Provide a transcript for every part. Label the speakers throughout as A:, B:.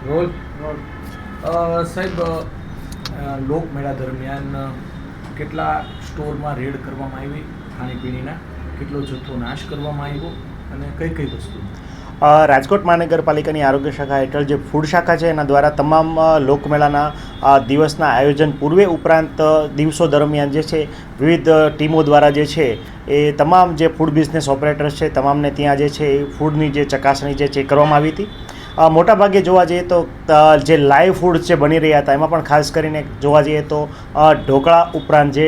A: Role
B: role
A: સાહેબ, લોકમેળા દરમિયાન કેટલા સ્ટોરમાં રેડ કરવામાં આવી ખાણીપીણીના, કેટલો જથ્થો નાશ કરવામાં આવ્યો અને કઈ કઈ વસ્તુ?
B: રાજકોટ મહાનગરપાલિકાની આરોગ્ય શાખા હેઠળ જે ફૂડ શાખા છે એના દ્વારા તમામ લોકમેળાના દિવસના આયોજન પૂર્વે ઉપરાંત દિવસો દરમિયાન જે છે વિવિધ ટીમો દ્વારા જે છે એ તમામ જે ફૂડ બિઝનેસ ઓપરેટર્સ છે તમામને ત્યાં જે છે એ ફૂડની જે ચકાસણી જે છે કરવામાં આવી હતી. મોટાભાગે જોવા જઈએ તો જે લાઈવ ફૂડ જે બની રહ્યા હતા એમાં પણ ખાસ કરીને જોવા જઈએ તો ઢોકળા ઉપરાંત જે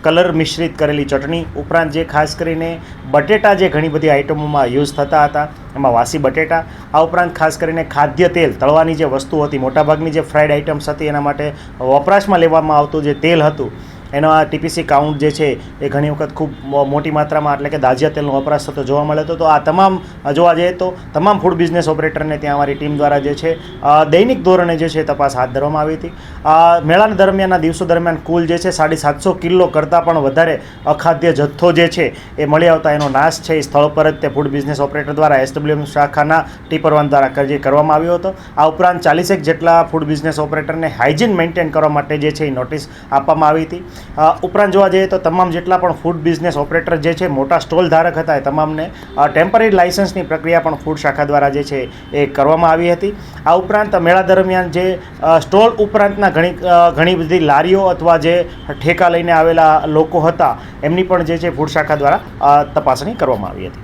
B: કલર મિશ્રિત કરેલી ચટણી ઉપરાંત જે ખાસ કરીને બટેટા જે ઘણી બધી આઇટમોમાં યુઝ થતા હતા એમાં વાસી બટેટા, આ ઉપરાંત ખાસ કરીને ખાદ્ય તેલ તળવાની જે વસ્તુ હતી, મોટાભાગની જે ફ્રાઈડ આઇટમ્સ હતી એના માટે વપરાશમાં લેવામાં આવતું જે તેલ હતું એનો આ ટીપીસી કાઉન્ટ જે છે એ ઘણી વખત ખૂબ મોટી માત્રામાં એટલે કે દાજિયા તેલનો વપરાશ થતો જોવા મળે તો આ તમામ જોવા જઈએ તો તમામ ફૂડ બિઝનેસ ઓપરેટરને ત્યાં અમારી ટીમ દ્વારા જે છે દૈનિક ધોરણે જે છે તપાસ હાથ ધરવામાં આવી હતી. મેળાના દરમિયાનના દિવસો દરમિયાન કુલ જે છે 750 કિલો કરતાં પણ વધારે અખાદ્ય જથ્થો જે છે એ મળી આવતા એનો નાશ છે એ સ્થળ પર જ તે ફૂડ બિઝનેસ ઓપરેટર દ્વારા SWM શાખાના ટીપરવાન દ્વારા કરવામાં આવ્યો હતો. આ ઉપરાંત 40 જેટલા ફૂડ બિઝનેસ ઓપરેટરને હાઇજીન મેન્ટેન કરવા માટે જે છે એ નોટિસ આપવામાં આવી હતી. ઉપરાંત જોવા જઈએ તો તમામ જેટલા પણ ફૂડ બિઝનેસ ઓપરેટર જે છે મોટા સ્ટોલ ધારક હતા એ તમામને ટેમ્પરરી લાઇસન્સની પ્રક્રિયા પણ ફૂડ શાખા દ્વારા જે છે એ કરવામાં આવી હતી. આ ઉપરાંત મેળા દરમિયાન જે સ્ટોલ ઉપરાંતના ઘણી બધી લારીઓ અથવા જે ઠેકા લઈને આવેલા લોકો હતા એમની પણ જે છે ફૂડ શાખા દ્વારા તપાસણી કરવામાં આવી હતી.